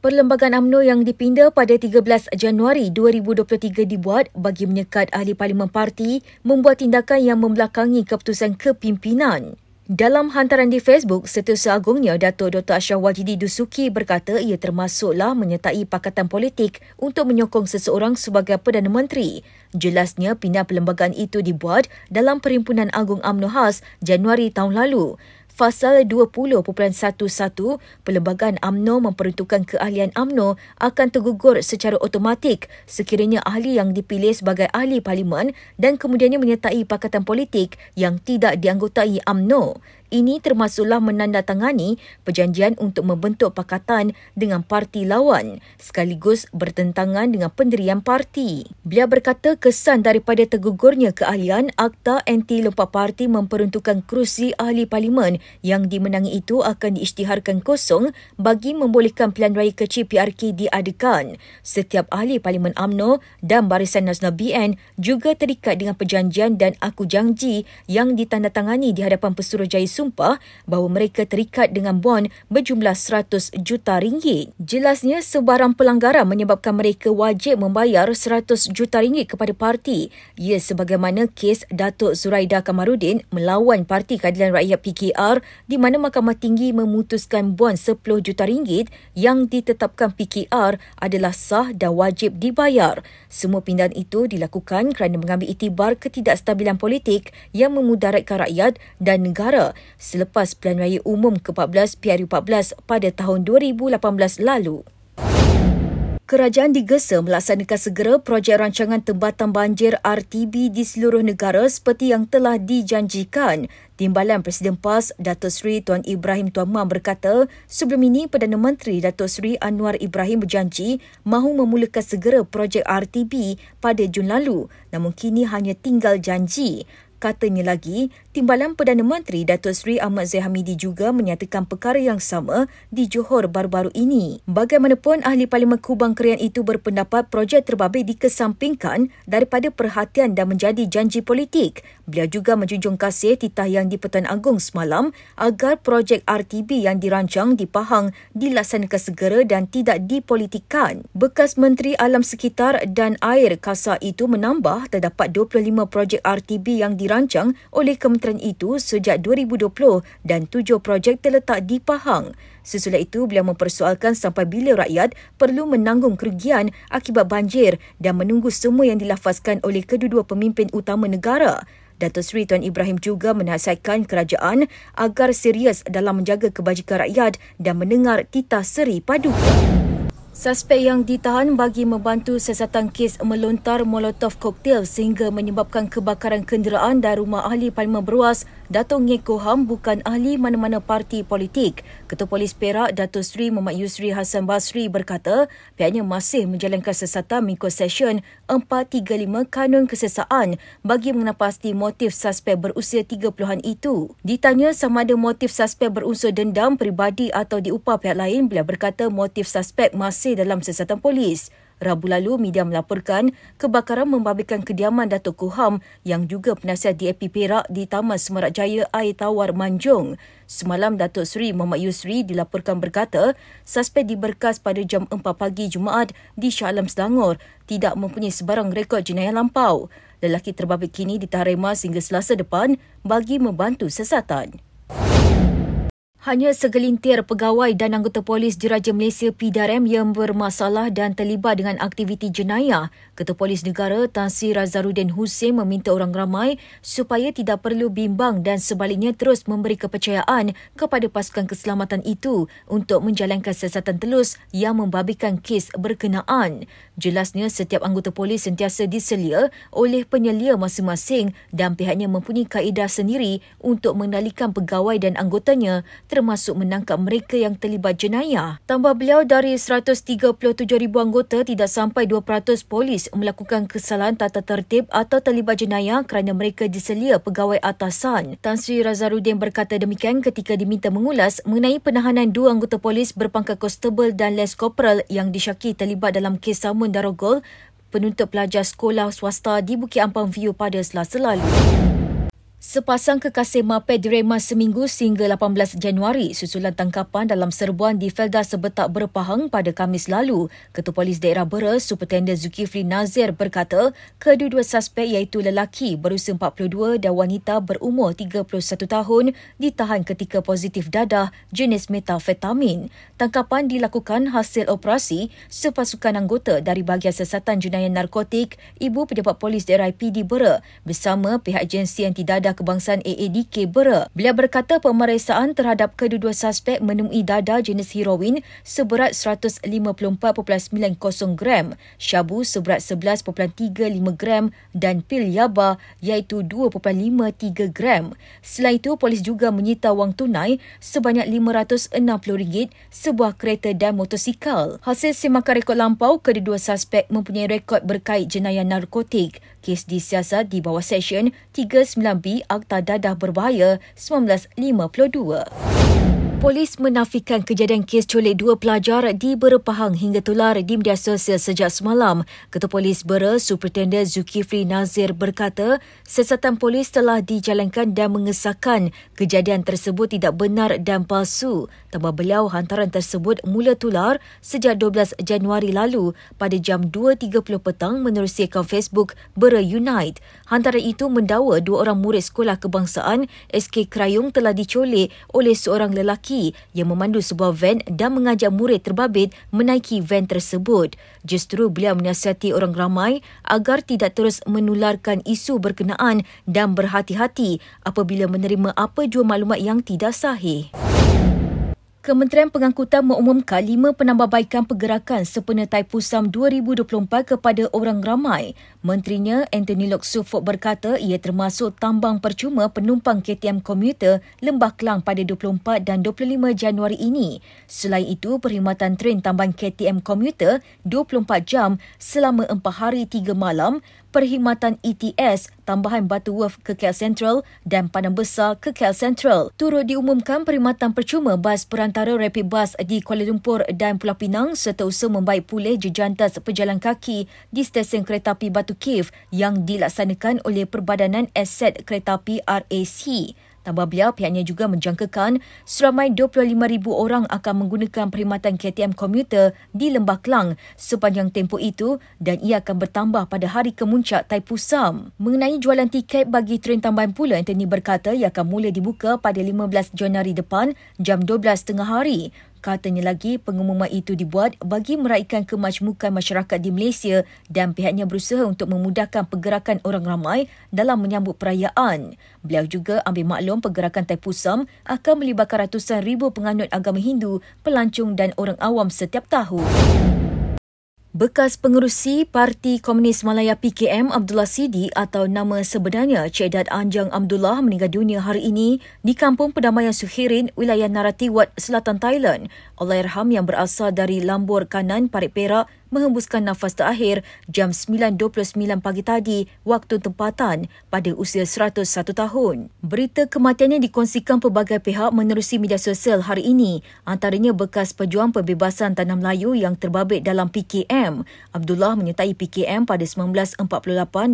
Perlembagaan UMNO yang dipinda pada 13 Januari 2023 dibuat bagi menyekat ahli parlimen parti membuat tindakan yang membelakangi keputusan kepimpinan. Dalam hantaran di Facebook, Setiausaha Agungnya Datuk Dr. Ashraf Wajidi Dusuki berkata ia termasuklah menyertai pakatan politik untuk menyokong seseorang sebagai Perdana Menteri. Jelasnya pindah perlembagaan itu dibuat dalam Perhimpunan Agung UMNO khas Januari tahun lalu. Fasal 20.11 Perlembagaan UMNO memperuntukkan keahlian UMNO akan tergugur secara automatik sekiranya ahli yang dipilih sebagai ahli parlimen dan kemudiannya menyertai pakatan politik yang tidak dianggotai UMNO. Ini termasuklah menandatangani perjanjian untuk membentuk pakatan dengan parti lawan sekaligus bertentangan dengan pendirian parti. Beliau berkata kesan daripada tergugurnya keahlian Akta Anti Lompat Parti memperuntukkan kerusi ahli parlimen yang dimenangi itu akan diisytiharkan kosong bagi membolehkan pilihan raya kecil PRK diadakan. Setiap ahli parlimen UMNO dan Barisan Nasional BN juga terikat dengan perjanjian dan aku janji yang ditandatangani di hadapan Pesuruhjaya sumpah bahawa mereka terikat dengan bon berjumlah 100 juta ringgit. Jelasnya sebarang pelanggaran menyebabkan mereka wajib membayar 100 juta ringgit kepada parti. Ia sebagaimana kes Datuk Zuraida Kamarudin melawan Parti Keadilan Rakyat PKR di mana Mahkamah Tinggi memutuskan bon 10 juta ringgit yang ditetapkan PKR adalah sah dan wajib dibayar. Semua pindahan itu dilakukan kerana mengambil iktibar ketidakstabilan politik yang memudaratkan rakyat dan negara selepas Pilihan Raya Umum ke-14 PRU14 pada tahun 2018 lalu. Kerajaan digesa melaksanakan segera projek rancangan tempatan banjir RTB di seluruh negara seperti yang telah dijanjikan. Timbalan Presiden PAS Datuk Seri Tuan Ibrahim Tuan Mak berkata, sebelum ini Perdana Menteri Datuk Seri Anwar Ibrahim berjanji mahu memulakan segera projek RTB pada Jun lalu, namun kini hanya tinggal janji. Katanya lagi, Timbalan Perdana Menteri Datuk Seri Ahmad Zahid Hamidi juga menyatakan perkara yang sama di Johor baru-baru ini. Bagaimanapun, ahli Parlimen Kubang Krian itu berpendapat projek terbabit dikesampingkan daripada perhatian dan menjadi janji politik. Beliau juga menjunjung kasih titah yang di Pertuan Agong semalam agar projek RTB yang dirancang di Pahang dilaksanakan segera dan tidak dipolitikkan. Bekas Menteri Alam Sekitar dan Air Kasar itu menambah terdapat 25 projek RTB yang dirancang oleh kementerian itu sejak 2020 dan 7 projek terletak di Pahang. Sesudah itu, beliau mempersoalkan sampai bila rakyat perlu menanggung kerugian akibat banjir dan menunggu semua yang dilafazkan oleh kedua-dua pemimpin utama negara. Datuk Seri Tuan Ibrahim juga menasihatkan kerajaan agar serius dalam menjaga kebajikan rakyat dan mendengar titah seri paduka. Suspek yang ditahan bagi membantu siasatan kes melontar molotov koktail sehingga menyebabkan kebakaran kenderaan dan rumah ahli parlimen beruas, Datuk Ngek Koham bukan ahli mana-mana parti politik. Ketua Polis Perak Datuk Seri Muhammad Yusri Hassan Basri berkata pihaknya masih menjalankan siasatan mengikut Seksyen 435 Kanun Kesiasaan bagi mengenal pasti motif suspek berusia 30-an itu. Ditanya sama ada motif suspek berunsur dendam peribadi atau diupah pihak lain, beliau berkata motif suspek masih dalam siasatan polis. Rabu lalu, media melaporkan kebakaran membabitkan kediaman Datuk Koham yang juga penasihat DAP Perak di Taman Semarak Jaya Air Tawar Manjung. Semalam, Datuk Seri Muhammad Yusri dilaporkan berkata suspek diberkas pada jam 4 pagi Jumaat di Shah Alam Selangor tidak mempunyai sebarang rekod jenayah lampau. Lelaki terbabit kini ditahan remas hingga Selasa depan bagi membantu siasatan. Hanya segelintir pegawai dan anggota polis Diraja Malaysia PDRM yang bermasalah dan terlibat dengan aktiviti jenayah. Ketua Polis Negara Tan Sri Razarudin Hussein meminta orang ramai supaya tidak perlu bimbang dan sebaliknya terus memberi kepercayaan kepada pasukan keselamatan itu untuk menjalankan siasatan telus yang membabitkan kes berkenaan. Jelasnya setiap anggota polis sentiasa diselia oleh penyelia masing-masing dan pihaknya mempunyai kaedah sendiri untuk mengendalikan pegawai dan anggotanya termasuk menangkap mereka yang terlibat jenayah. Tambah beliau, dari 137,000 anggota, tidak sampai 2% polis melakukan kesalahan tata tertib atau terlibat jenayah kerana mereka diselia pegawai atasan. Tan Sri Razarudin berkata demikian ketika diminta mengulas mengenai penahanan 2 anggota polis berpangkat konstebel dan lens korporal yang disyaki terlibat dalam kes samun darogol penuntut pelajar sekolah swasta di Bukit Ampang View pada Selasa lalu. Sepasang kekasih mapet diremas seminggu sehingga 18 Januari susulan tangkapan dalam serbuan di Felda Sebetak Bera Pahang pada Khamis lalu. Ketua Polis Daerah Bera, Superintendent Zulkifli Nazir berkata, kedua-dua suspek iaitu lelaki berusia 42 dan wanita berumur 31 tahun ditahan ketika positif dadah jenis metamfetamin. Tangkapan dilakukan hasil operasi sepasukan anggota dari Bahagian Siasatan Jenayah Narkotik Ibu Pejabat Polis Daerah PD Bera bersama pihak agensi anti dadah kebangsaan AADK Bera. Beliau berkata pemeriksaan terhadap kedua-dua suspek menemui dadah jenis heroin seberat 154.90 gram, syabu seberat 11.35 gram dan pil yaba iaitu 2.53 gram. Selain itu, polis juga menyita wang tunai sebanyak RM560, sebuah kereta dan motosikal. Hasil semakan rekod lampau, kedua-dua suspek mempunyai rekod berkait jenayah narkotik. Kes disiasat di bawah Seksyen 39B Akta Dadah Berbahaya 1952. Polis menafikan kejadian kes culik dua pelajar di Bera Pahang hingga tular di media sosial sejak semalam. Ketua Polis Bera, Superintendent Zulkifli Nazir berkata, siasatan polis telah dijalankan dan mengesahkan kejadian tersebut tidak benar dan palsu. Tambah beliau, hantaran tersebut mula tular sejak 12 Januari lalu pada jam 2.30 petang menerusi akaun Facebook Bera Unite. Hantaran itu mendakwa dua orang murid sekolah kebangsaan SK Krayung telah diculik oleh seorang lelaki yang memandu sebuah van dan mengajak murid terbabit menaiki van tersebut. Justru beliau menasihati orang ramai agar tidak terus menularkan isu berkenaan dan berhati-hati apabila menerima apa jua maklumat yang tidak sahih. Kementerian Pengangkutan mengumumkan 5 penambahbaikan pergerakan sempena Thaipusam 2024 kepada orang ramai. Menterinya Anthony Loke Sufok berkata ia termasuk tambang percuma penumpang KTM komuter Lembah Kelang pada 24 dan 25 Januari ini. Selain itu, perkhidmatan tren tambang KTM komuter 24 jam selama 4 hari 3 malam, perkhidmatan ETS tambahan Batu Wharf ke KL Sentral dan Padang Besar ke KL Sentral. Turut diumumkan perkhidmatan percuma bas perantara Rapid Bus di Kuala Lumpur dan Pulau Pinang serta usaha membaik pulih jejantas pejalan kaki di stesen kereta api Batu Cave yang dilaksanakan oleh Perbadanan Aset Kereta Api RAC. Tambah beliau, pihaknya juga menjangkakan seramai 25,000 orang akan menggunakan perkhidmatan KTM komuter di Lembah Kelang sepanjang tempoh itu dan ia akan bertambah pada hari kemuncak Thaipusam. Mengenai jualan tiket bagi tren tambahan pula, Anthony berkata ia akan mula dibuka pada 15 Januari depan jam 12 tengah hari. Katanya lagi, pengumuman itu dibuat bagi meraihkan kemajmukan masyarakat di Malaysia dan pihaknya berusaha untuk memudahkan pergerakan orang ramai dalam menyambut perayaan. Beliau juga ambil maklum pergerakan Thaipusam akan melibatkan ratusan ribu penganut agama Hindu, pelancong dan orang awam setiap tahun. Bekas pengerusi Parti Komunis Malaya PKM Abdullah Sidi atau nama sebenarnya Cik Dad Anjang Abdullah meninggal dunia hari ini di Kampung Pendamaian Suhirin, wilayah Naratiwat, Selatan Thailand. Allahyarham yang berasal dari Lambur Kanan, Parit Perak menghembuskan nafas terakhir jam 9.29 pagi tadi waktu tempatan pada usia 101 tahun. Berita kematiannya dikongsikan pelbagai pihak menerusi media sosial hari ini, antaranya bekas pejuang pembebasan Tanah Melayu yang terbabit dalam PKM. Abdullah menyertai PKM pada 1948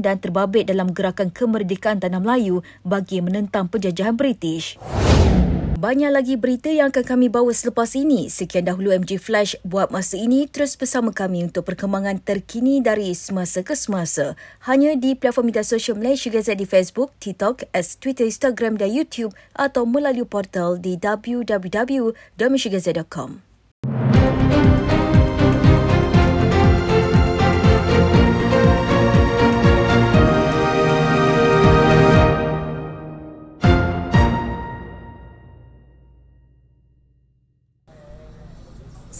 dan terbabit dalam gerakan kemerdekaan Tanah Melayu bagi menentang penjajahan British. Banyak lagi berita yang akan kami bawa selepas ini. Sekian dahulu MG Flash buat masa ini. Terus bersama kami untuk perkembangan terkini dari semasa ke semasa. Hanya di platform media sosial Malaysia Gazette di Facebook, TikTok, Twitter, Instagram dan YouTube atau melalui portal di www.malaysiagazette.com.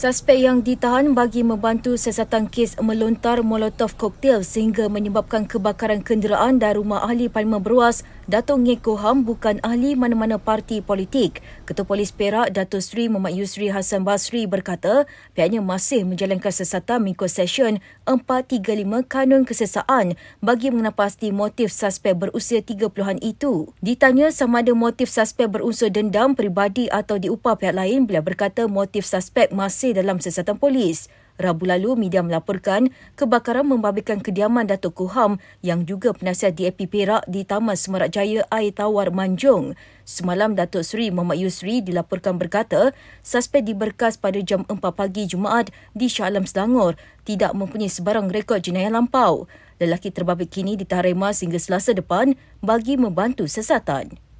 Suspek yang ditahan bagi membantu siasatan kes melontar molotov koktail sehingga menyebabkan kebakaran kenderaan dan rumah ahli Parlimen berwas, Dato' Ngeko Ham bukan ahli mana-mana parti politik. Ketua Polis Perak, Dato' Sri Muhammad Yusri Hassan Basri berkata pihaknya masih menjalankan siasatan mengikut Seksyen 435 Kanun Kesiasaan bagi mengenal pasti motif suspek berusia 30-an itu. Ditanya sama ada motif suspek berunsur dendam peribadi atau diupah pihak lain, beliau berkata motif suspek masih dalam siasatan polis. Rabu lalu, media melaporkan kebakaran membabitkan kediaman Datuk Kuham yang juga penasihat DAP Perak di Taman Semarak Jaya Air Tawar Manjung. Semalam, Datuk Seri Muhammad Yusri dilaporkan berkata suspek diberkas pada jam 4 pagi Jumaat di Shah Alam, Selangor tidak mempunyai sebarang rekod jenayah lampau. Lelaki terbabit kini ditahan remas hingga Selasa depan bagi membantu siasatan.